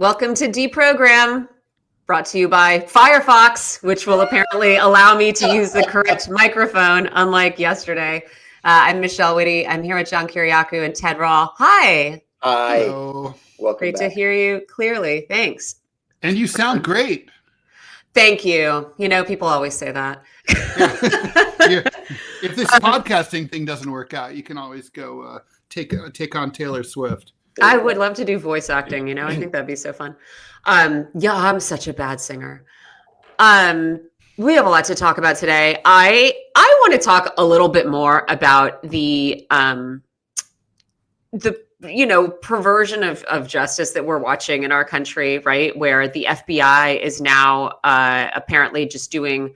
Welcome to DeProgram, brought to you by Firefox, which will apparently allow me to use the correct microphone, unlike yesterday. I'm Michelle Witte. I'm here with John Kiriakou and Ted Rall. Hi. Hi. Hello. Welcome Great back. to hear you clearly. Thanks. And you sound great. Thank you. You know, people always say that. If this podcasting thing doesn't work out, you can always go take on Taylor Swift. I would love to do voice acting. You know, I think that'd be so fun. Yeah, I'm such a bad singer. We have a lot to talk about today. I want to talk a little bit more about the perversion of justice that we're watching in our country, right? Where the FBI is now apparently just doing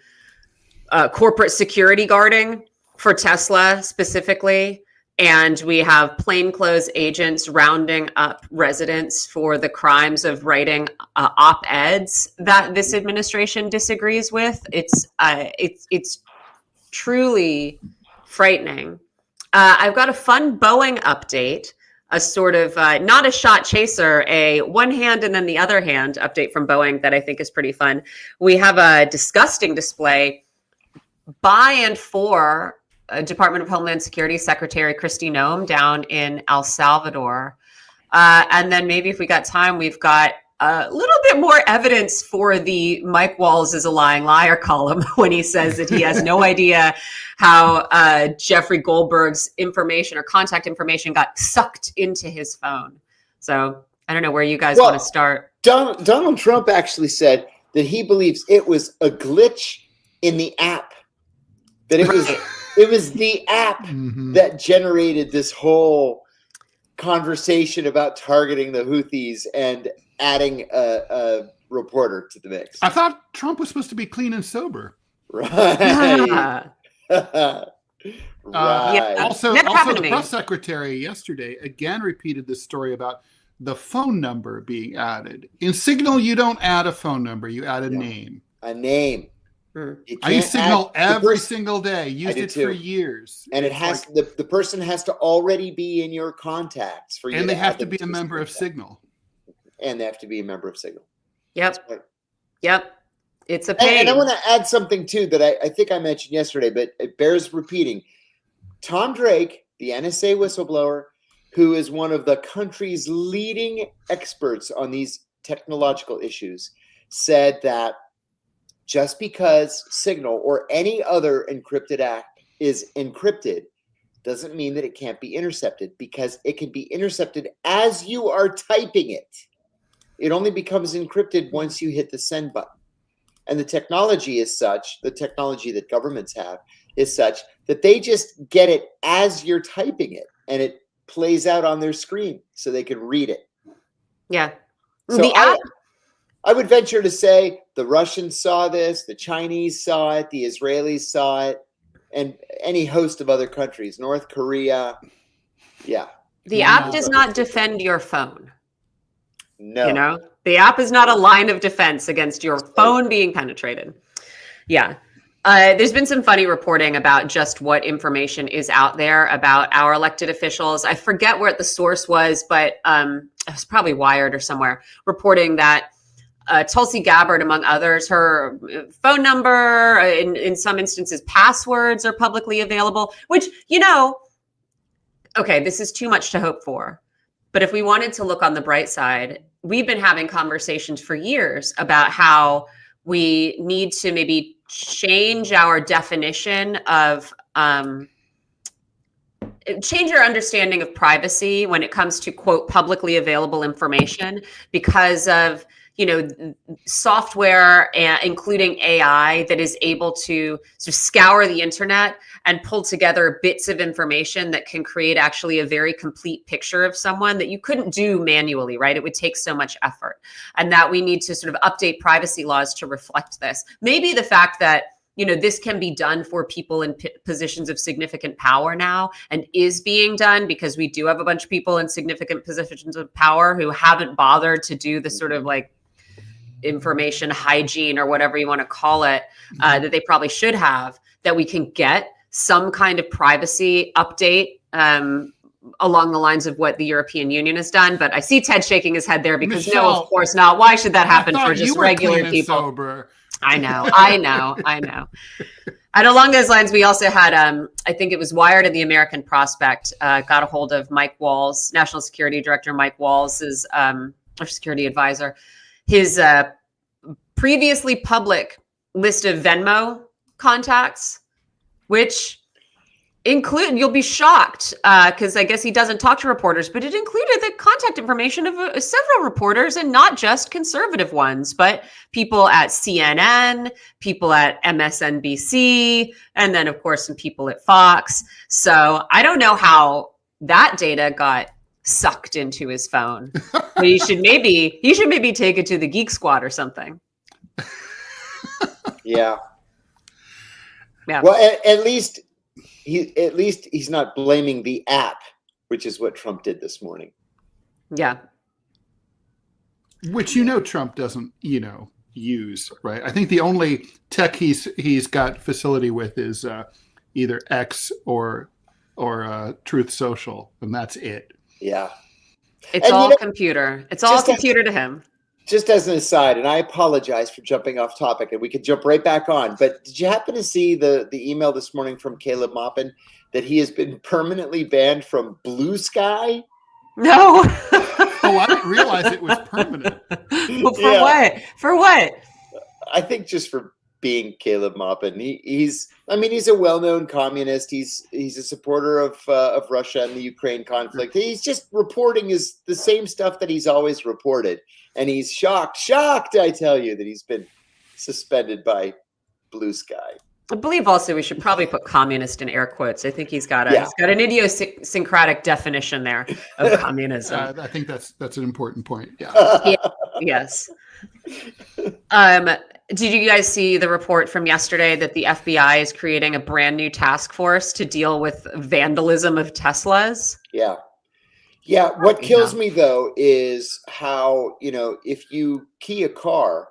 corporate security guarding for Tesla specifically. And we have plainclothes agents rounding up residents for the crimes of writing op-eds that this administration disagrees with. It's truly frightening. I've got a fun Boeing update, a sort of not a shot chaser, a one hand and then the other hand update from Boeing that I think is pretty fun. We have a disgusting display by and for Department of Homeland Security Secretary Kristi Noem down in El Salvador. And then maybe if we got time, we've got a little bit more evidence for the Mike Walls is a lying liar column when he says that he has no idea how Jeffrey Goldberg's information or contact information got sucked into his phone. So I don't know where you guys want to start. Donald Trump actually said that he believes it was a glitch in the app, that it was the app that generated this whole conversation about targeting the Houthis and adding a reporter to the mix. I thought Trump was supposed to be clean and sober. Right. Yeah. Also, happened to the me. press secretary yesterday again repeated this story about the phone number being added. In Signal, you don't add a phone number; you add a name. A name. I use Signal every single day. Used it for years. And it has the person has to already be in your contacts for you. And they have to be a member of Signal. And they have to be a member of Signal. Yep. Yep. It's a pain. And I want to add something too that I think I mentioned yesterday, but it bears repeating. Tom Drake, the NSA whistleblower, who is one of the country's leading experts on these technological issues, said that just because Signal or any other encrypted app is encrypted doesn't mean that it can't be intercepted, because it can be intercepted as you are typing it. It only becomes encrypted once you hit the send button. And the technology is such, the technology that governments have is such that they just get it as you're typing it and it plays out on their screen so they can read it. Yeah. So I would venture to say the Russians saw this, the Chinese saw it, the Israelis saw it, and any host of other countries, North Korea. Yeah. The app does not defend your phone. No. You know, the app is not a line of defense against your phone being penetrated. Yeah. There's been some funny reporting about just what information is out there about our elected officials. I forget where the source was, but it was probably Wired or somewhere, reporting that Tulsi Gabbard, among others, her phone number, in some instances, passwords are publicly available, which, you know, okay, this is too much to hope for. But if we wanted to look on the bright side, we've been having conversations for years about how we need to maybe change our definition of, change our understanding of privacy when it comes to, quote, publicly available information, because of, you know, software, including AI, that is able to sort of scour the internet and pull together bits of information that can create actually a very complete picture of someone that you couldn't do manually, right? It would take so much effort. And that we need to sort of update privacy laws to reflect this. Maybe the fact that, you know, this can be done for people in positions of significant power now, and is being done because we do have a bunch of people in significant positions of power who haven't bothered to do the sort of like information hygiene or whatever you want to call it, that they probably should have, that we can get some kind of privacy update along the lines of what the European Union has done. But I see Ted shaking his head there because Michelle, no, of course not. Why should that happen for just regular people? Sober. I know. And along those lines, we also had, I think it was Wired and the American Prospect got a hold of Mike Walls, National Security Director Mike Walls, or security advisor, his previously public list of Venmo contacts, which include, you'll be shocked because I guess he doesn't talk to reporters, but it included the contact information of several reporters, and not just conservative ones, but people at CNN, people at MSNBC, and then of course some people at Fox. So I don't know how that data got sucked into his phone, but he should maybe take it to the Geek Squad or something. Yeah. Yeah. Well, at least he's not blaming the app, which is what Trump did this morning. Yeah. Which Trump doesn't use, right? I think the only tech he's got facility with is either X or Truth Social, and that's it. Yeah. It's all computer. It's all computer to him. Just as an aside, and I apologize for jumping off topic, and we could jump right back on, but did you happen to see the email this morning from Caleb Maupin that he has been permanently banned from Blue Sky? No. Oh, I didn't realize it was permanent. Well, what? For what? I think just for being Caleb Maupin. He's a well-known communist. He's a supporter of Russia and the Ukraine conflict. He's just reporting the same stuff that he's always reported. And he's shocked, I tell you, that he's been suspended by Blue Sky. I believe also we should probably put communist in air quotes. I think he's got an idiosyncratic definition there of communism. I think that's an important point. Yeah. Yes. Did you guys see the report from yesterday that the FBI is creating a brand new task force to deal with vandalism of Teslas? Yeah. Yeah. What kills me, though, is how, if you key a car,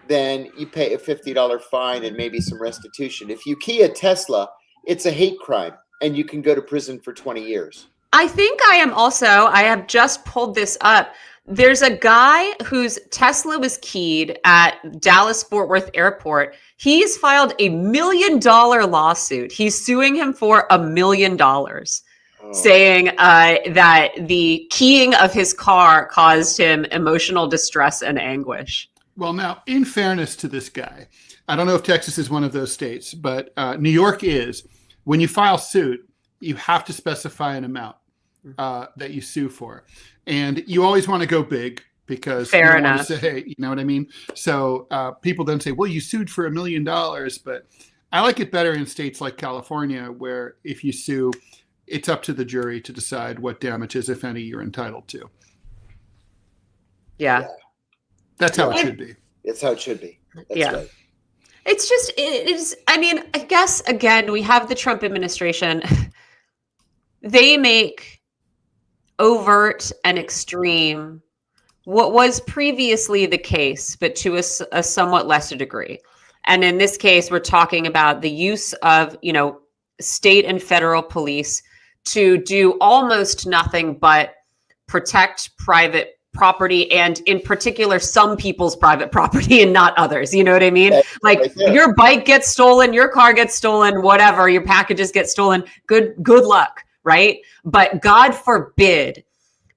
then you pay a $50 fine and maybe some restitution. If you key a Tesla, it's a hate crime and you can go to prison for 20 years. I think I have just pulled this up. There's a guy whose Tesla was keyed at Dallas-Fort Worth Airport. He's filed $1 million lawsuit. He's suing him for $1 million, saying that the keying of his car caused him emotional distress and anguish. Well, now, in fairness to this guy, I don't know if Texas is one of those states, but New York is. When you file suit, you have to specify an amount that you sue for. And you always want to go big because fair you enough. Want to say, you know what I mean? So people then say, well, you sued for $1 million. But I like it better in states like California, where if you sue, it's up to the jury to decide what damages, if any, you're entitled to. Yeah. That's how it should be. That's how it should be. That's right. It's just, it is, I guess, again, we have the Trump administration. They make overt and extreme what was previously the case, but to a somewhat lesser degree. And in this case, we're talking about the use of, state and federal police to do almost nothing but protect private property, and in particular, some people's private property and not others. You know what I mean? Like your bike gets stolen, your car gets stolen, whatever, your packages get stolen. Good luck, right? But God forbid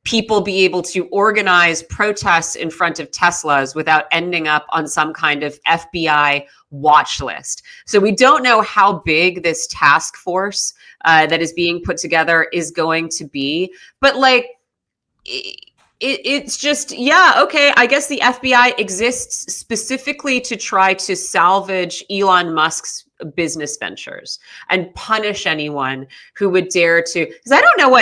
people be able to organize protests in front of Teslas without ending up on some kind of FBI watch list. So we don't know how big this task force that is being put together is going to be, but it's just, okay, I guess the FBI exists specifically to try to salvage Elon Musk's business ventures and punish anyone who would dare to, because I don't know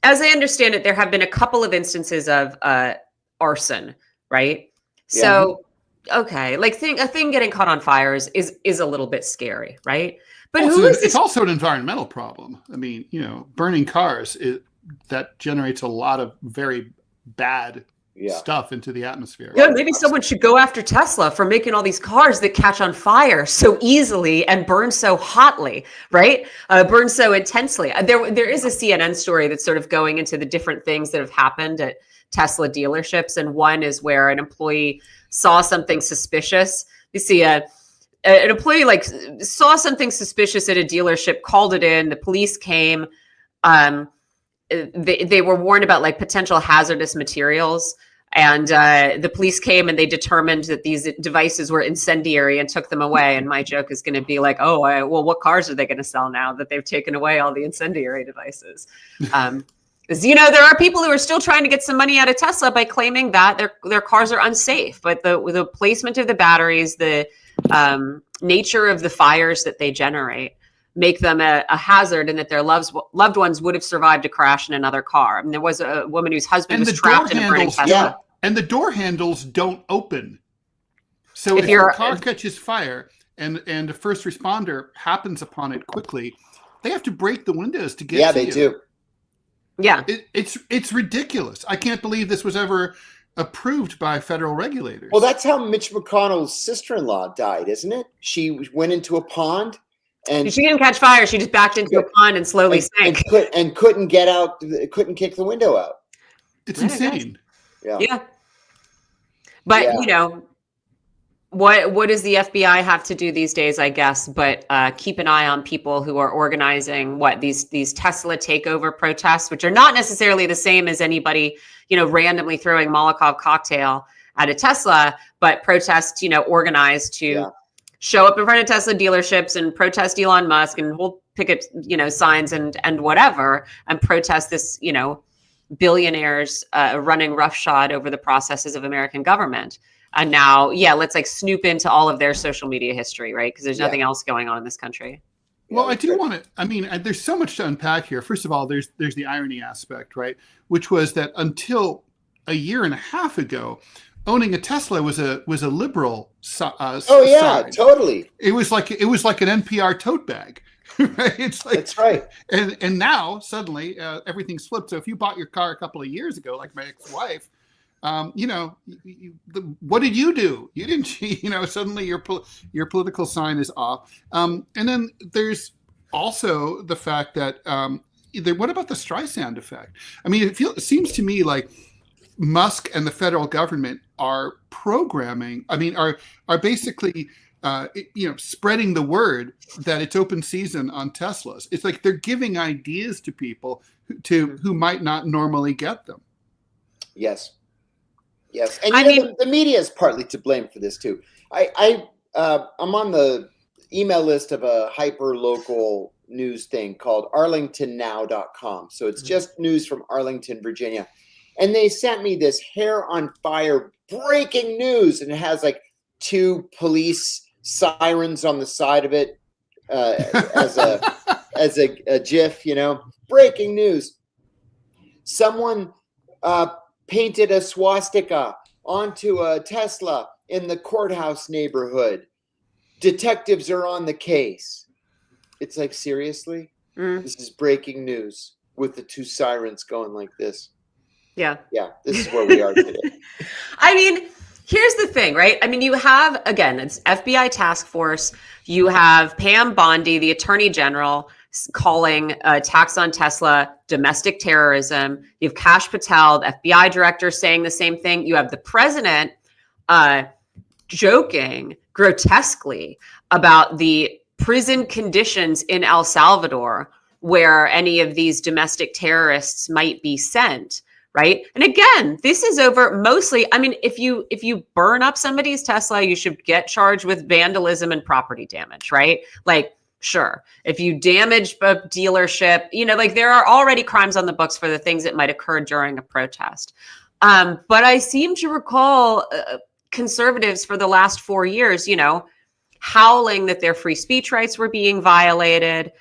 as I understand it, there have been a couple of instances of arson, right? Yeah. So, okay, a thing getting caught on fire is a little bit scary, right? But it's also an environmental problem. Burning cars, that generates a lot of very bad stuff into the atmosphere. Yeah, maybe someone should go after Tesla for making all these cars that catch on fire so easily and burn so hotly, right? Burn so intensely. There is a CNN story that's sort of going into the different things that have happened at Tesla dealerships, and one is where an employee saw something suspicious. You see an employee like saw something suspicious at a dealership, called it in. The police came. They were warned about like potential hazardous materials, and the police came and they determined that these devices were incendiary and took them away. And my joke is going to be like, oh, well, what cars are they going to sell now that they've taken away all the incendiary devices? Because, you know, there are people who are still trying to get some money out of Tesla by claiming that their cars are unsafe. But the placement of the batteries, the nature of the fires that they generate make them a hazard, and that their loved ones would have survived a crash in another car. I mean, there was a woman whose husband was trapped in a burning Tesla. Yeah, and the door handles don't open. So if your car catches fire and a first responder happens upon it quickly, they have to break the windows to get to you. Yeah, they do. Yeah. It's ridiculous. I can't believe this was ever approved by federal regulators. Well, that's how Mitch McConnell's sister-in-law died, isn't it? She went into a pond. And she didn't catch fire. She just backed into a pond and slowly sank. And couldn't get out. Couldn't kick the window out. It's insane. Yeah. But you know, what does the FBI have to do these days? I guess, but keep an eye on people who are organizing these Tesla takeover protests, which are not necessarily the same as anybody randomly throwing Molotov cocktail at a Tesla, but protests organized to show up in front of Tesla dealerships and protest Elon Musk and hold picket, signs and whatever, and protest this, billionaires running roughshod over the processes of American government. And now, let's like snoop into all of their social media history, right? Because there's nothing else going on in this country. Well, I do want to, there's so much to unpack here. First of all, there's the irony aspect, right? Which was that until a year and a half ago, owning a Tesla was a liberal sign. Totally. It was like an NPR tote bag, right? It's like, that's right. And now suddenly everything's flipped. So if you bought your car a couple of years ago, like my ex-wife, what did you do? You didn't. Suddenly your political sign is off. And then there's also the fact that what about the Streisand effect? It seems to me like Musk and the federal government are programming. Are basically, spreading the word that it's open season on Teslas. It's like they're giving ideas to people who might not normally get them. Yes, and the media is partly to blame for this too. I'm on the email list of a hyper local news thing called ArlingtonNow.com. So it's just news from Arlington, Virginia. And they sent me this hair on fire breaking news, and it has like 2 police sirens on the side of it as a GIF, breaking news. Someone painted a swastika onto a Tesla in the courthouse neighborhood. Detectives are on the case. It's like, seriously? This is breaking news with the 2 sirens going like this. Yeah, this is where we are today. Here's the thing, right? You have, again, it's FBI task force. You have Pam Bondi, the attorney general, calling attacks on Tesla domestic terrorism. You have Kash Patel, the FBI director, saying the same thing. You have the president joking grotesquely about the prison conditions in El Salvador where any of these domestic terrorists might be sent. Right. And again, this is over mostly. If you burn up somebody's Tesla, you should get charged with vandalism and property damage. Right. Like, sure. If you damage a dealership, there are already crimes on the books for the things that might occur during a protest. But I seem to recall conservatives for the last 4 years, howling that their free speech rights were being violated,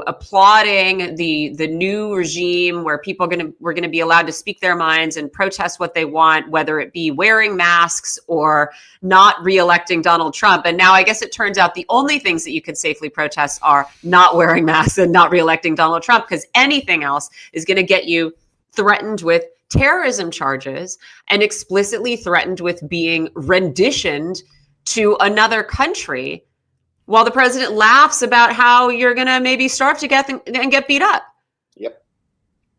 applauding the new regime where people were going to be allowed to speak their minds and protest what they want, whether it be wearing masks or not reelecting Donald Trump. And now I guess it turns out the only things that you can safely protest are not wearing masks and not reelecting Donald Trump, because anything else is going to get you threatened with terrorism charges and explicitly threatened with being renditioned to another country, while the president laughs about how you're going to maybe starve to death and get beat up. Yep.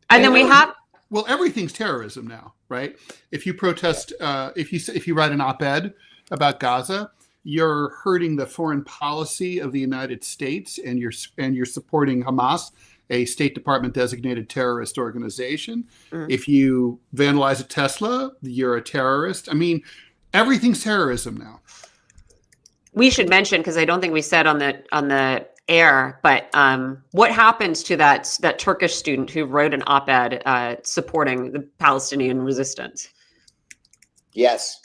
And then we have... Well, everything's terrorism now, right? If you protest, if you write an op-ed about Gaza, you're hurting the foreign policy of the United States, and you're supporting Hamas, a State Department designated terrorist organization. If you vandalize a Tesla, you're a terrorist. I mean, everything's terrorism now. We should mention, because I don't think we said on the air, but what happens to that Turkish student who wrote an op-ed supporting the Palestinian resistance? Yes.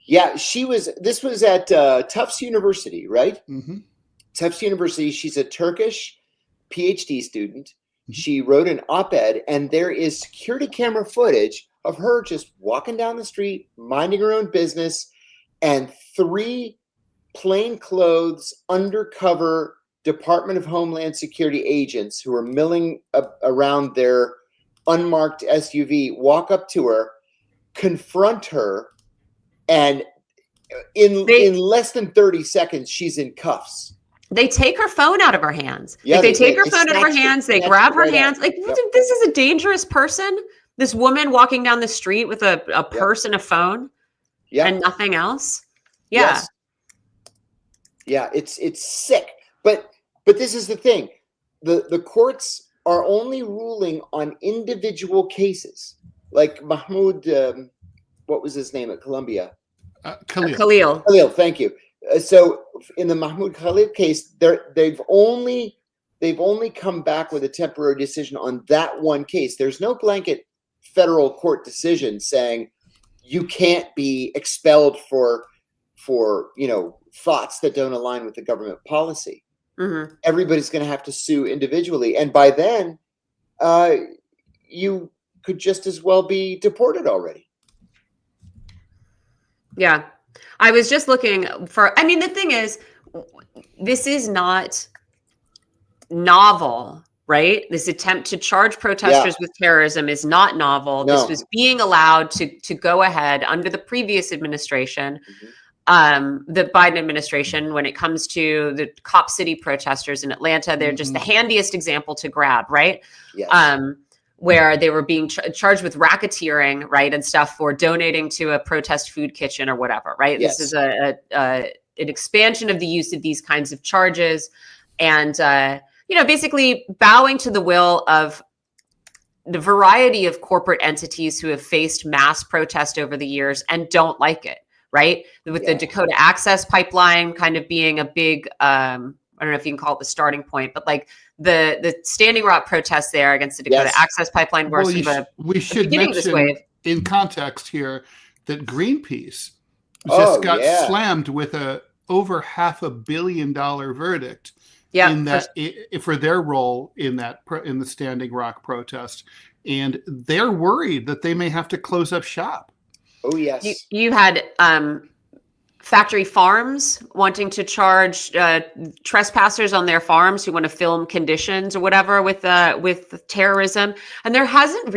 Yeah, this was at Tufts University, right? Mm-hmm. Tufts University. She's a Turkish PhD student. She wrote an op-ed, and there is security camera footage of her just walking down the street, minding her own business, and 3 plainclothes undercover Department of Homeland Security agents who are milling around their unmarked SUV walk up to her, confront her, and in less than 30 seconds, she's in cuffs. They take her phone out of her hands. Yeah, like they take her phone out of her snatch hands. They snatch grab it her right hands. out. Like, Yep. this is a dangerous person. This woman walking down the street with a purse and a phone and nothing else. Yeah. Yes. Yeah, it's sick. But this is the thing. The courts are only ruling on individual cases. Like Mahmoud, what was his name at Columbia? Khalil. Khalil, thank you. So in the Mahmoud Khalil case, they've only come back with a temporary decision on that one case. There's no blanket federal court decision saying you can't be expelled for thoughts that don't align with the government policy. Mm-hmm. Everybody's going to have to sue individually, and by then, you could just as well be deported already. Yeah. I was just looking for, I mean, the thing is, this is not novel, right? This attempt to charge protesters with terrorism is not novel. No. This was being allowed to go ahead under the previous administration, the Biden administration. When it comes to the Cop City protesters in Atlanta, they're just the handiest example to grab, right? Yes. Where they were being charged with racketeering, right, and stuff for donating to a protest food kitchen or whatever, right? Yes. This is an expansion of the use of these kinds of charges, and basically bowing to the will of the variety of corporate entities who have faced mass protest over the years and don't like it, right? With the Dakota Access Pipeline kind of being a big, I don't know if you can call it the starting point, but like the Standing Rock protests there against the Dakota Access Pipeline were we should mention in context here that Greenpeace just got slammed with over $500 million verdict for their role in the Standing Rock protest, and they're worried that they may have to close up shop. Oh yes, you had factory farms wanting to charge trespassers on their farms who want to film conditions or whatever with terrorism, and there hasn't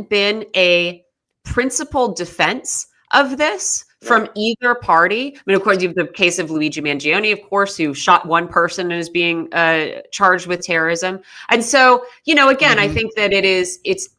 been a principled defense of this from either party. I mean, of course, you have the case of Luigi Mangione, of course, who shot one person and is being charged with terrorism. And so, again, I think that it's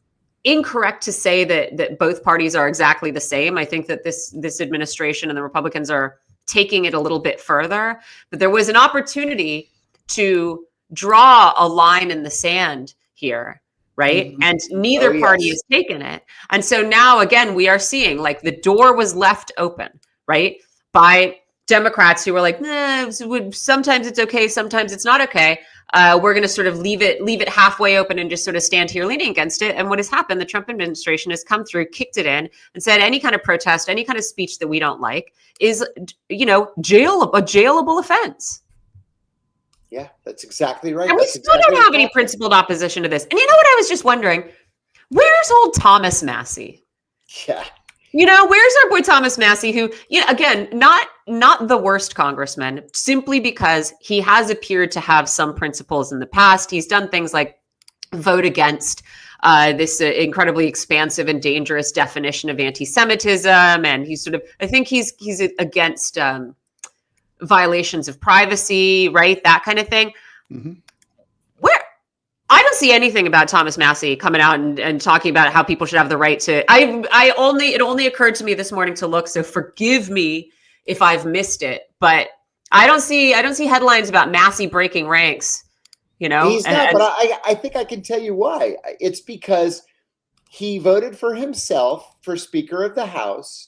incorrect to say that both parties are exactly the same. I think that this administration and the Republicans are taking it a little bit further, but there was an opportunity to draw a line in the sand here, right? And neither party has taken it. And so now, again, we are seeing like the door was left open, right, by Democrats who were like, sometimes it's okay, sometimes it's not okay. We're going to sort of leave it halfway open and just sort of stand here leaning against it. And what has happened, the Trump administration has come through, kicked it in, and said any kind of protest, any kind of speech that we don't like is, a jailable offense. Yeah, that's exactly right. And we still don't have any principled opposition to this. And you know what I was just wondering? Where's old Thomas Massie? Yeah. Where's our boy Thomas Massie, who, again, not the worst congressman, simply because he has appeared to have some principles in the past. He's done things like vote against this incredibly expansive and dangerous definition of anti-Semitism, and I think he's against violations of privacy, right? That kind of thing. Mm-hmm. Where I don't see anything about Thomas Massie coming out and talking about how people should have the right to. It only occurred to me this morning to look. So forgive me if I've missed it, but I don't see headlines about Massie breaking ranks. You know, he's not. But I think I can tell you why. It's because he voted for himself for Speaker of the House.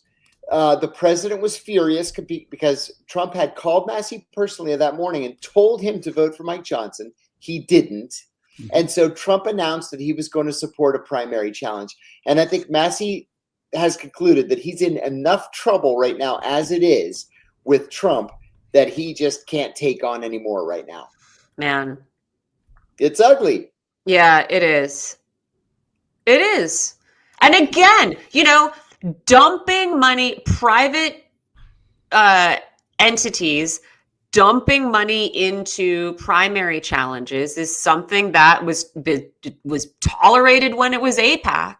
The president was furious because Trump had called Massie personally that morning and told him to vote for Mike Johnson. He didn't. And so Trump announced that he was going to support a primary challenge. And I think Massie has concluded that he's in enough trouble right now as it is with Trump that he just can't take on anymore right now. Man. It's ugly. Yeah, it is. It is. And again, you know, dumping money, private entities dumping money into primary challenges is something that was tolerated when it was AIPAC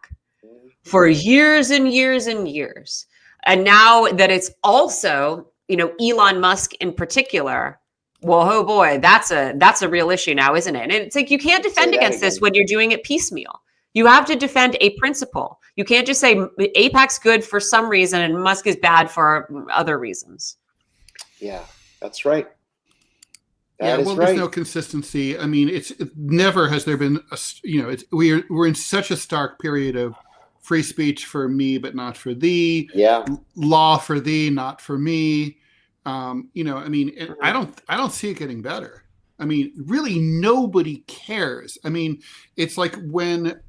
for years and years and years. And now that it's also, you know, Elon Musk in particular, well, oh boy, that's a real issue now, isn't it? And it's like, you can't defend against this when you're doing it piecemeal. You have to defend a principle. You can't just say AIPAC's good for some reason and Musk is bad for other reasons. Yeah, that's right. There's no consistency. I mean, never has there been we're in such a stark period of free speech for me, but not for thee. Yeah. Law for thee, not for me. I mean, I don't see it getting better. I mean, really, nobody cares. I mean, it's like when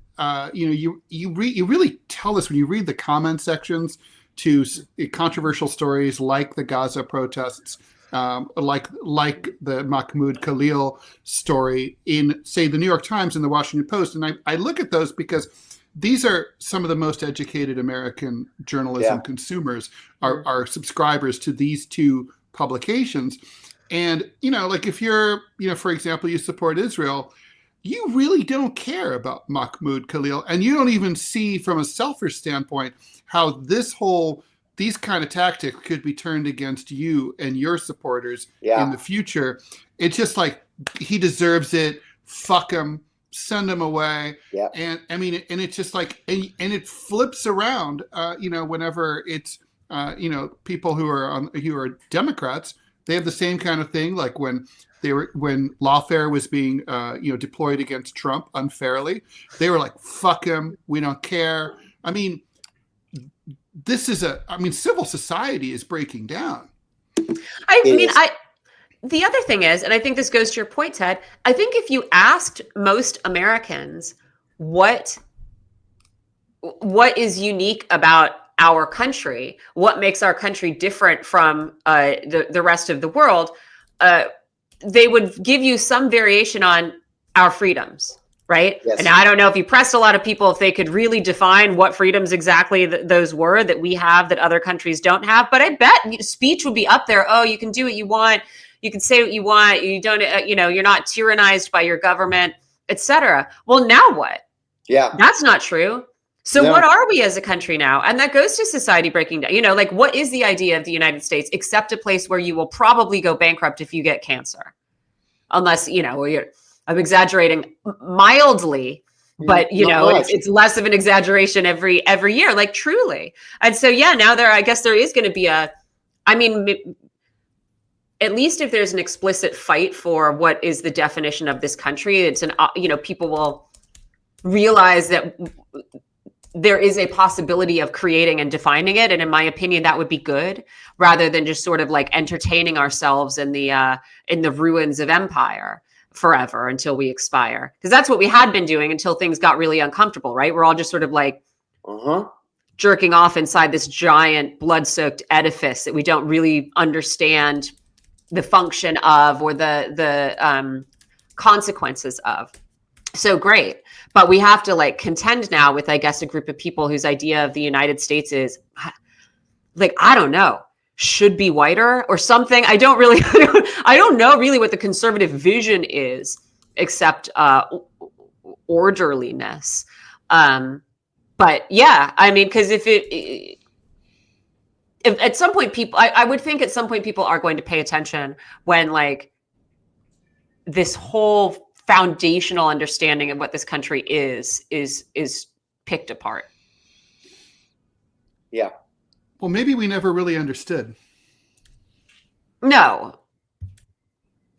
you really tell us when you read the comment sections to controversial stories like the Gaza protests, like the Mahmoud Khalil story in, say, the New York Times and the Washington Post, and I look at those because these are some of the most educated American journalism consumers are subscribers to these two publications. And, like if you're, for example, you support Israel, you really don't care about Mahmoud Khalil. And you don't even see from a selfish standpoint how these kind of tactics could be turned against you and your supporters in the future. It's just like, he deserves it. Fuck him. Send him away. Yeah. And I mean, and it's just like, and it flips around, whenever it's, people who are Democrats, they have the same kind of thing. Like when lawfare was being, deployed against Trump unfairly, they were like, fuck him. We don't care. I mean, civil society is breaking down. The other thing is, and I think this goes to your point, Ted, I think if you asked most Americans what is unique about our country, what makes our country different from the rest of the world, they would give you some variation on our freedoms, right? Yes. And I don't know if you pressed a lot of people if they could really define what freedoms exactly those were that we have that other countries don't have. But I bet speech would be up there. Oh, you can do what you want. You can say what you want. You don't, you're not tyrannized by your government, etc. Well, now what? Yeah. That's not true. So what are we as a country now? And that goes to society breaking down. What is the idea of the United States except a place where you will probably go bankrupt if you get cancer? Unless, I'm exaggerating mildly, but it's less of an exaggeration every year, like truly. And so, now I guess there is going to be at least if there's an explicit fight for what is the definition of this country, it's people will realize that there is a possibility of creating and defining it. And in my opinion, that would be good rather than just sort of like entertaining ourselves in the ruins of empire forever until we expire. Because that's what we had been doing until things got really uncomfortable, right? We're all just sort of like jerking off inside this giant blood-soaked edifice that we don't really understand the function of or the consequences of. So great. But we have to contend now with, I guess, a group of people whose idea of the United States is I don't know, should be whiter or something. I don't know really what the conservative vision is except orderliness. But yeah, I mean, because if at some point people, I would think at some point people are going to pay attention when like this whole foundational understanding of what this country is picked apart. Yeah. Well, maybe we never really understood. No.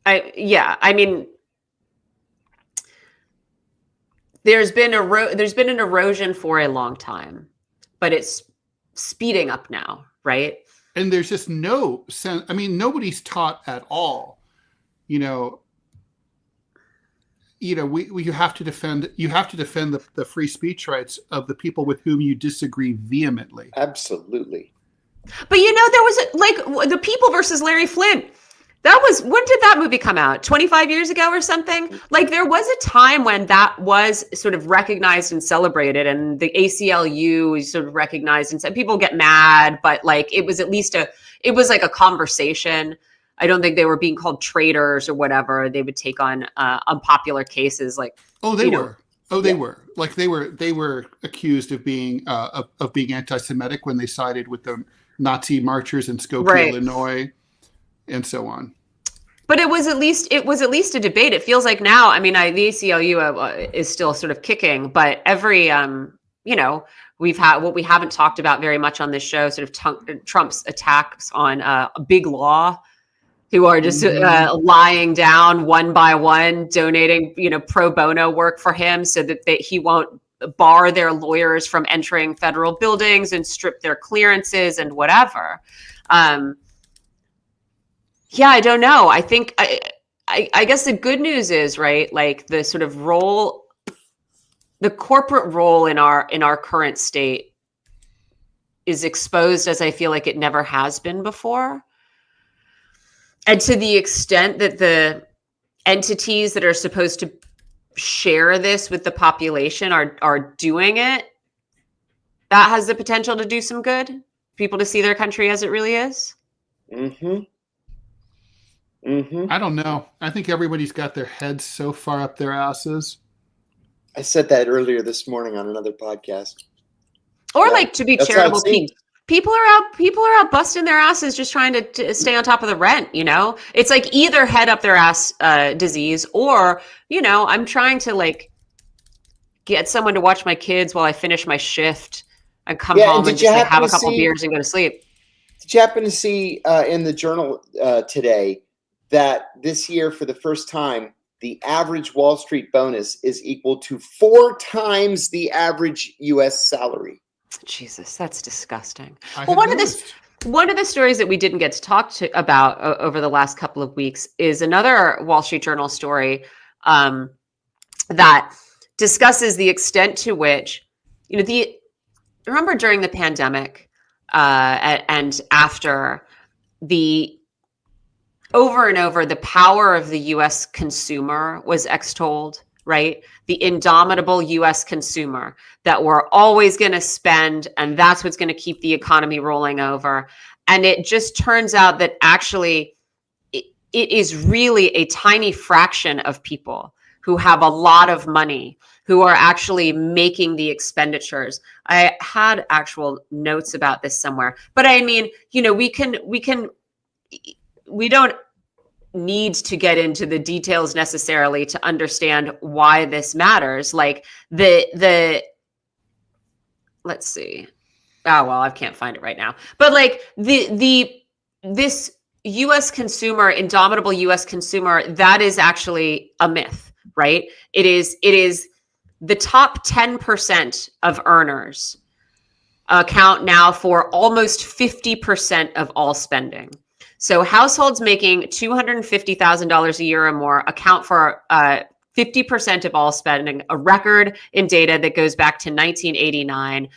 I mean, there's been an erosion for a long time, but it's speeding up now, right? And there's just no sense. I mean, nobody's taught at all. We have to defend the free speech rights of the people with whom you disagree vehemently. Absolutely. But there was like The People versus Larry Flint. When did that movie come out? 25 years ago or something? Like there was a time when that was sort of recognized and celebrated, and the ACLU is sort of recognized, and said people get mad, but like it was at least it was like a conversation. I don't think they were being called traitors or whatever. They would take on unpopular cases like. Oh, they were. They were. Like they were accused of being anti-Semitic when they sided with the Nazi marchers in Skokie, right. Illinois, and so on. But it was at least a debate. It feels like now. I mean, the ACLU is still sort of kicking, but every we've had what we haven't talked about very much on this show, sort of Trump's attacks on big law, who are just lying down one by one, donating pro bono work for him so that he won't bar their lawyers from entering federal buildings and strip their clearances and whatever. Yeah, I don't know. I think I guess the good news is, right, like the sort of role, the corporate role in our current state is exposed as I feel like it never has been before. And to the extent that the entities that are supposed to share this with the population are doing it, that has the potential to do some good. People to see their country as it really is. Mm-hmm. Mm-hmm. I don't know. I think everybody's got their heads so far up their asses. I said that earlier this morning on another podcast. Or like to be charitable people. People are out busting their asses just trying to stay on top of the rent, It's like either head up their ass disease or, I'm trying to like get someone to watch my kids while I finish my shift and come home and just like have a couple beers and go to sleep. Did you happen to see in the Journal today that this year, for the first time, the average Wall Street bonus is equal to 4 times the average U.S. salary? Jesus, that's disgusting. Well, one of the stories that we didn't get to talk about over the last couple of weeks is another Wall Street Journal story that discusses the extent to which, remember during the pandemic and after, over and over, the power of the U.S. consumer was extolled, right? The indomitable U.S. consumer, that we're always going to spend, and that's what's going to keep the economy rolling over. And it just turns out that actually it is really a tiny fraction of people who have a lot of money who are actually making the expenditures. I had actual notes about this somewhere, but I mean, we don't need to get into the details necessarily to understand why this matters. Like let's see. Oh, well, I can't find it right now. But like this US consumer, indomitable US consumer, that is actually a myth, right? It is the top 10% of earners account now for almost 50% of all spending. So households making $250,000 a year or more account for 50% of all spending, a record in data that goes back to 1989,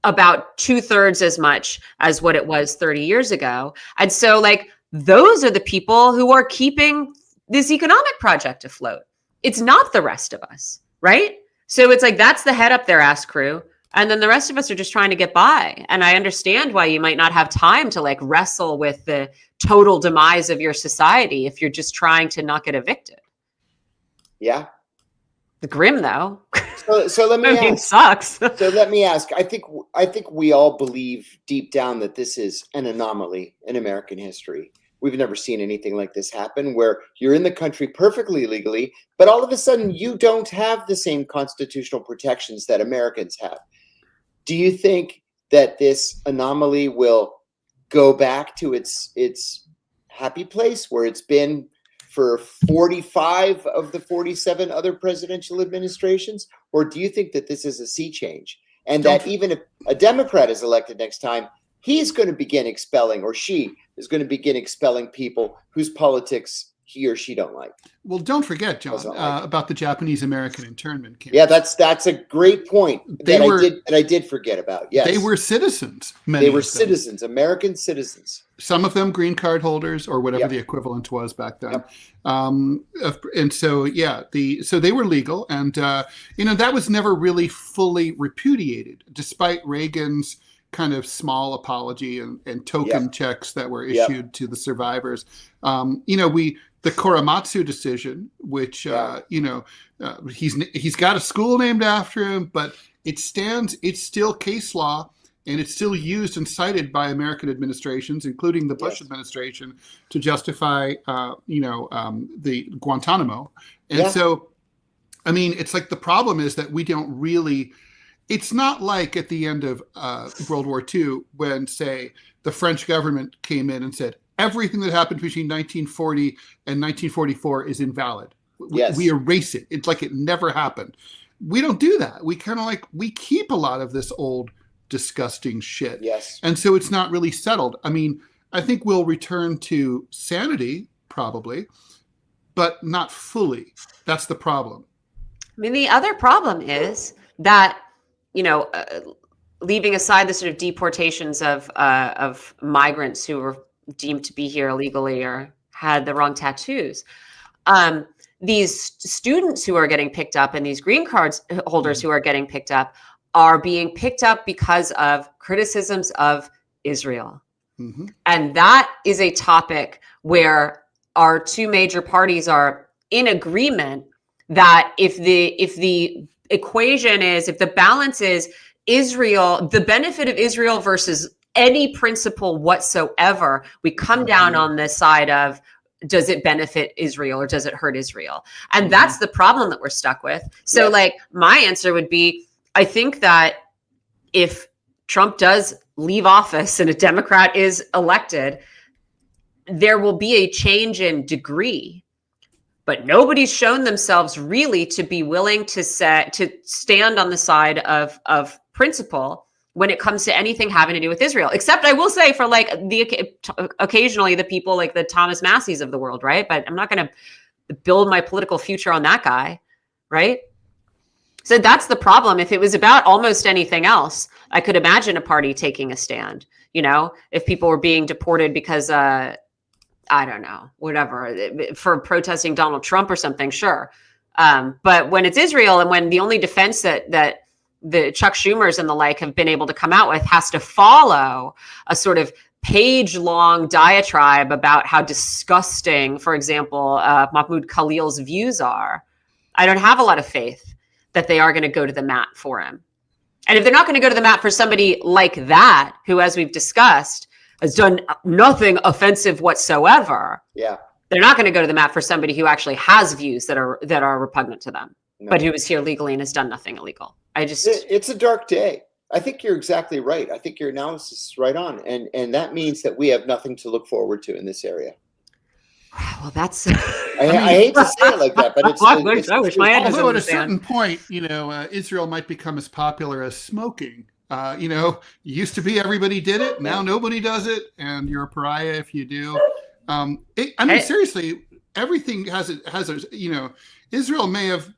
about 2/3 as much as what it was 30 years ago. And so like, those are the people who are keeping this economic project afloat. It's not the rest of us, right? So it's like, that's the head up their ass crew. And then the rest of us are just trying to get by. And I understand why you might not have time to like wrestle with the total demise of your society if you're just trying to not get evicted. Yeah. Grim though. So let me I mean, ask. sucks. So let me ask. I think we all believe deep down that this is an anomaly in American history. We've never seen anything like this happen, where you're in the country perfectly legally, but all of a sudden you don't have the same constitutional protections that Americans have. Do you think that this anomaly will go back to its happy place where it's been for 45 of the 47 other presidential administrations? Or do you think that this is a sea change, and that even if a Democrat is elected next time, he's going to begin expelling, or she is going to begin expelling people whose politics he or she don't like? Well, don't forget, John, about the Japanese American internment camps. Yeah, that's a great point that I did forget about. Yes, they were citizens. They were citizens, American citizens. Some of them green card holders, or whatever the equivalent was back then. And so, so they were legal, and that was never really fully repudiated, despite Reagan's kind of small apology and token checks that were issued to the survivors. The Korematsu decision, which he's got a school named after him, but it's still case law, and it's still used and cited by American administrations, including the Bush administration, to justify the Guantanamo. And so, I mean, it's like the problem is that we don't really. It's not like at the end of World War II when, say, the French government came in and said, everything that happened between 1940 and 1944 is invalid. We erase it. It's like it never happened. We don't do that. We kind of we keep a lot of this old, disgusting shit. Yes. And so it's not really settled. I mean, I think we'll return to sanity, probably, but not fully. That's the problem. I mean, the other problem is that, leaving aside the sort of deportations of migrants who were deemed to be here illegally or had the wrong tattoos, these students who are getting picked up and these green cards holders who are getting picked up are being picked up because of criticisms of Israel. Mm-hmm. And that is a topic where our two major parties are in agreement that if the equation is, if the balance is Israel, the benefit of Israel versus any principle whatsoever, we come down on the side of, does it benefit Israel or does it hurt Israel? And that's the problem that we're stuck with. So my answer would be, I think that if Trump does leave office and a Democrat is elected, there will be a change in degree. But nobody's shown themselves really to be willing to stand on the side of principle when it comes to anything having to do with Israel. Except I will say for occasionally the people like the Thomas Masseys of the world, right? But I'm not going to build my political future on that guy, right? So that's the problem. If it was about almost anything else, I could imagine a party taking a stand. If people were being deported because I don't know, whatever, for protesting Donald Trump or something, sure. But when it's Israel, and when the only defense that the Chuck Schumers and the like have been able to come out with has to follow a sort of page-long diatribe about how disgusting, for example, Mahmoud Khalil's views are, I don't have a lot of faith that they are going to go to the mat for him. And if they're not going to go to the mat for somebody like that, who, as we've discussed, has done nothing offensive whatsoever. Yeah. They're not going to go to the mat for somebody who actually has views that are repugnant to them, but who is here legally and has done nothing illegal. It's a dark day. I think you're exactly right. I think your analysis is right on. And that means that we have nothing to look forward to in this area. Well, that's. I hate to say it like that, but it's. I wish my head was although at a certain point, Israel might become as popular as smoking. Used to be everybody did it. Now nobody does it, and you're a pariah if you do. Seriously, everything has Israel may have.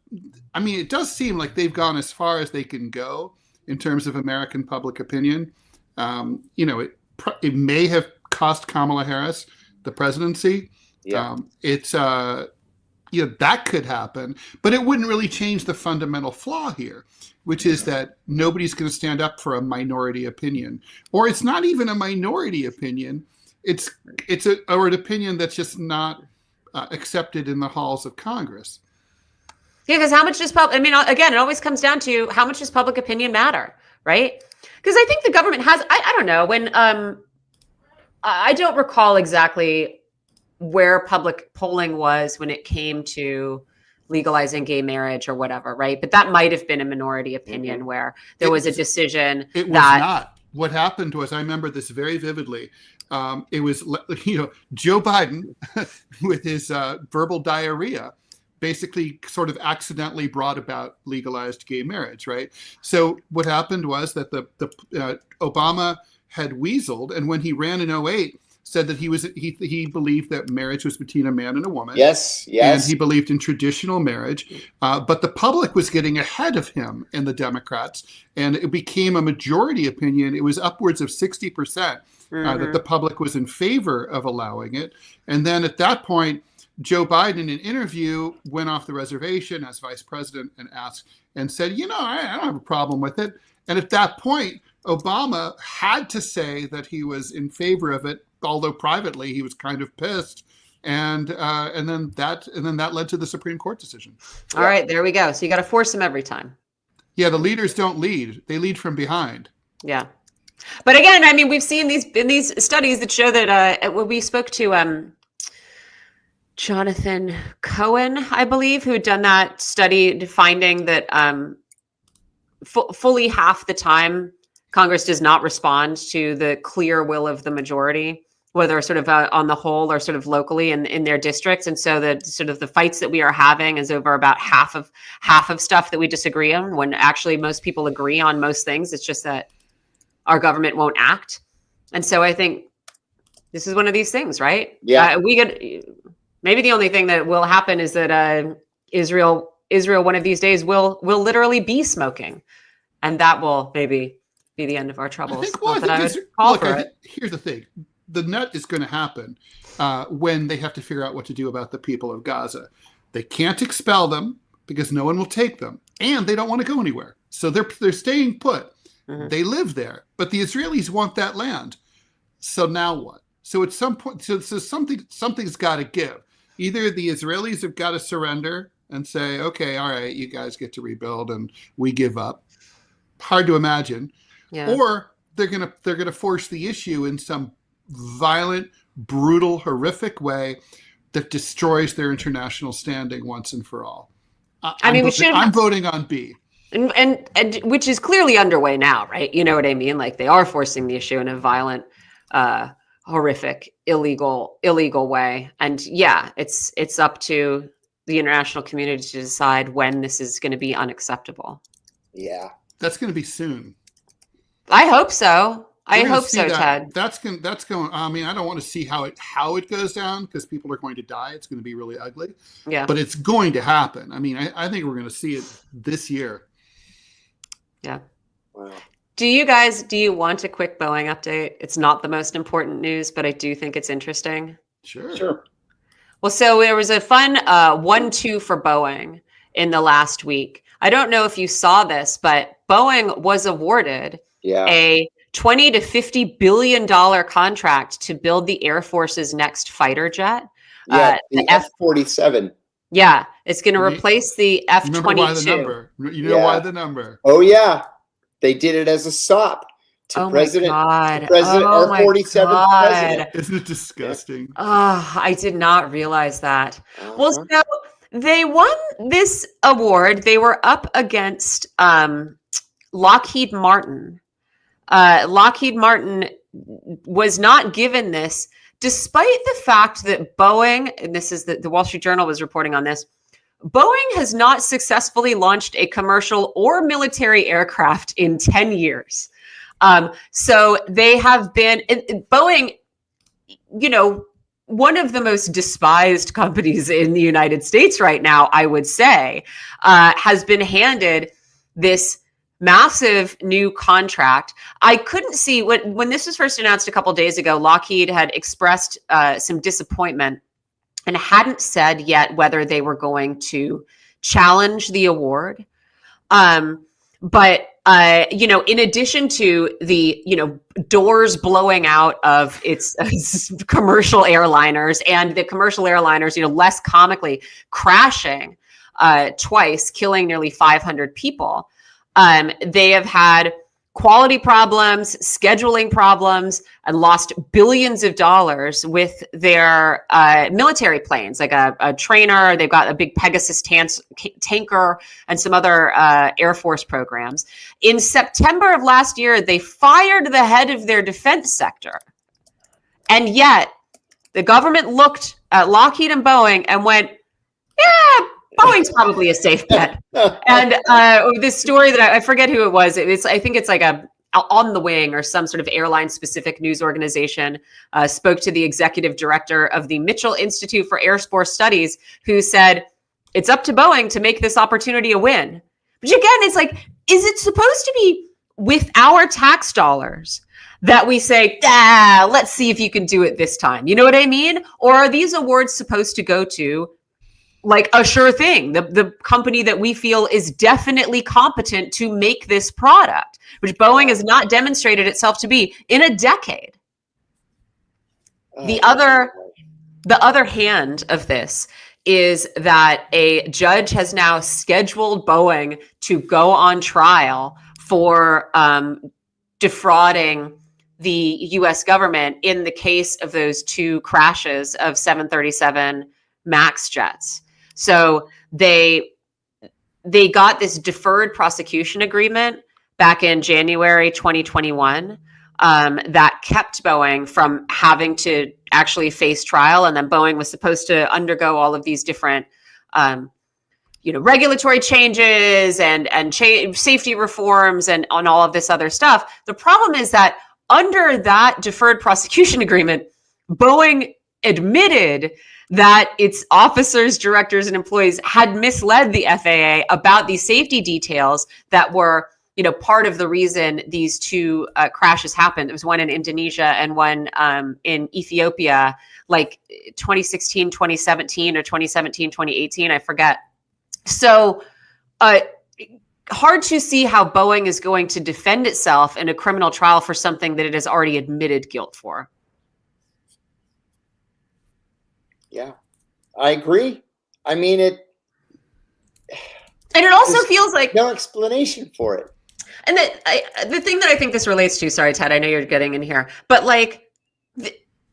I mean, it does seem like they've gone as far as they can go in terms of American public opinion. It may have cost Kamala Harris the presidency. Yeah. That could happen, but it wouldn't really change the fundamental flaw here, which is that nobody's going to stand up for a minority opinion, or it's not even a minority opinion. It's an opinion that's just not accepted in the halls of Congress. Yeah, because how much does I mean, again, it always comes down to how much does public opinion matter, right? Because I think the government has, I don't know, when I don't recall exactly where public polling was when it came to legalizing gay marriage or whatever, right? But that might have been a minority opinion where there was a decision. It was not. What happened was, I remember this very vividly. It was, Joe Biden with his verbal diarrhea basically sort of accidentally brought about legalized gay marriage, right? So what happened was that the Obama had weaseled, and when he ran in 2008, said that he believed that marriage was between a man and a woman. Yes. And he believed in traditional marriage, but the public was getting ahead of him and the Democrats, and it became a majority opinion. It was upwards of 60% that the public was in favor of allowing it. And then at that point, Joe Biden, in an interview, went off the reservation as vice president and asked and said, I don't have a problem with it. And at that point, Obama had to say that he was in favor of it, although privately he was kind of pissed. And then that led to the Supreme Court decision. All right, there we go. So you got to force them every time. Yeah, the leaders don't lead; they lead from behind. Yeah, but again, I mean, we've seen these studies that show that when we spoke to Jonathan Cohen, I believe, who had done that study, finding that fully half the time Congress does not respond to the clear will of the majority, whether sort of on the whole or sort of locally in their districts. And so the sort of the fights that we are having is over about half of stuff that we disagree on, when actually most people agree on most things. It's just that our government won't act. And so I think this is one of these things, right? Yeah. Maybe the only thing that will happen is that Israel one of these days will literally be smoking, and that will maybe be the end of our troubles. Here's the thing. The nut is going to happen when they have to figure out what to do about the people of Gaza. They can't expel them because no one will take them, and they don't want to go anywhere. So they're staying put. Mm-hmm. They live there, but the Israelis want that land. So now what? So at some point, so something's got to give. Either the Israelis have got to surrender and say, okay, all right, you guys get to rebuild, and we give up. Hard to imagine. Yeah. Or they're gonna force the issue in some violent, brutal, horrific way that destroys their international standing once and for all. I'm voting on B. And which is clearly underway now, right? You know what I mean? Like, they are forcing the issue in a violent, horrific, illegal way. And yeah, it's up to the international community to decide when this is going to be unacceptable. Yeah. That's going to be soon. I hope so. I hope so, Ted. That's going. I mean, I don't want to see how it goes down, because people are going to die. It's going to be really ugly. Yeah. But it's going to happen. I mean, I think we're going to see it this year. Yeah. Wow. Do you want a quick Boeing update? It's not the most important news, but I do think it's interesting. Sure. Well, so there was a fun 1-2 for Boeing in the last week. I don't know if you saw this, but Boeing was awarded a $20 to $50 billion contract to build the Air Force's next fighter jet. The F-47. Yeah, it's going to replace the F-22. You know why the number? Oh, yeah. They did it as a SOP to President R-47 president. Isn't it disgusting? Oh, I did not realize that. Uh-huh. Well, so they won this award. They were up against Lockheed Martin. Lockheed Martin was not given this, despite the fact that Boeing, and this is the Wall Street Journal was reporting on this, Boeing has not successfully launched a commercial or military aircraft in 10 years. So they have been, Boeing, one of the most despised companies in the United States right now, I would say, has been handed this massive new contract. I couldn't see when this was first announced a couple of days ago, Lockheed had expressed some disappointment and hadn't said yet whether they were going to challenge the award. But in addition to the, doors blowing out of its commercial airliners, and the commercial airliners, less comically crashing, twice, killing nearly 500 people. They have had quality problems, scheduling problems, and lost billions of dollars with their military planes, like a trainer. They've got a big Pegasus tanker and some other Air Force programs. In September of last year, they fired the head of their defense sector. And yet, the government looked at Lockheed and Boeing and went, yeah, Boeing's probably a safe bet. And this story that I forget who it was. I think it's like a On the Wing or some sort of airline specific news organization spoke to the executive director of the Mitchell Institute for Air Force Studies, who said, it's up to Boeing to make this opportunity a win. Which again, it's like, is it supposed to be with our tax dollars that we say, let's see if you can do it this time? You know what I mean? Or are these awards supposed to go to like a sure thing, the company that we feel is definitely competent to make this product, which Boeing has not demonstrated itself to be in a decade? The other hand of this is that a judge has now scheduled Boeing to go on trial for defrauding the U.S. government in the case of those two crashes of 737 MAX jets. So they got this deferred prosecution agreement back in January 2021 that kept Boeing from having to actually face trial. And then Boeing was supposed to undergo all of these different regulatory changes and safety reforms and on all of this other stuff. The problem is that under that deferred prosecution agreement, Boeing admitted that its officers, directors, and employees had misled the FAA about these safety details that were, part of the reason these two crashes happened. There was one in Indonesia and one in Ethiopia, like 2016, 2017, or 2017, 2018, I forget. So hard to see how Boeing is going to defend itself in a criminal trial for something that it has already admitted guilt for. Yeah, I agree. I mean, and it also feels like no explanation for it. And the thing that I think this relates to, sorry, Ted, I know you're getting in here, but like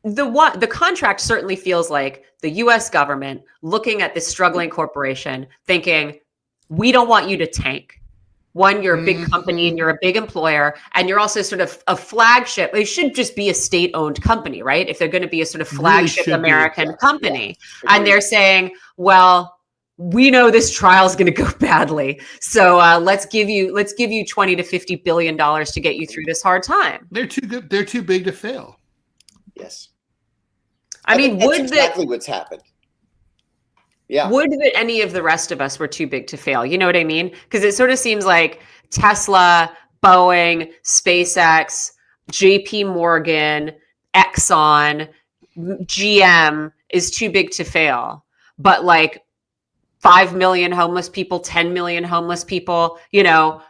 the contract certainly feels like the U.S. government looking at this struggling corporation thinking, we don't want you to tank. One, you're a big company and you're a big employer, and you're also sort of a flagship. It should just be a state-owned company, right? If they're going to be a sort of flagship American company. Yeah. And they're saying, well, we know this trial is going to go badly, so let's give you $20 to $50 billion to get you through this hard time. They're too good. They're too big to fail. Yes. I mean, that's exactly what's happened. Yeah. Would that any of the rest of us were too big to fail? You know what I mean? Because it sort of seems like Tesla, Boeing, SpaceX, JP Morgan, Exxon, GM is too big to fail. But like 5 million homeless people, 10 million homeless people, 15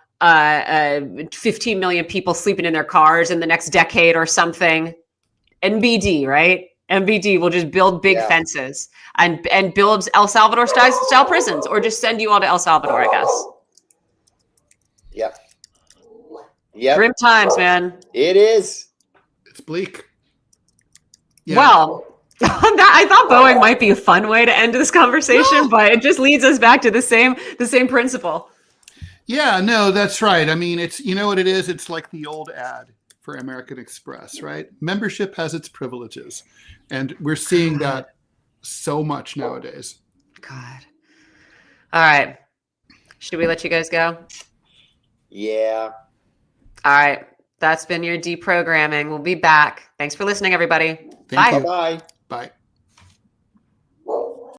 million people sleeping in their cars in the next decade or something. NBD, right? MVD will just build big fences and build El Salvador style prisons, or just send you all to El Salvador, I guess. Yep. Grim times, man. It is. It's bleak. Yeah. Well, I thought Boeing might be a fun way to end this conversation, but it just leads us back to the same principle. Yeah, no, that's right. I mean, it's, what it is? It's like the old ad for American Express, right? Membership has its privileges. And we're seeing that so much nowadays. God. All right. Should we let you guys go? Yeah. All right. That's been your deprogramming. We'll be back. Thanks for listening, everybody. Thank you. Bye-bye. Bye.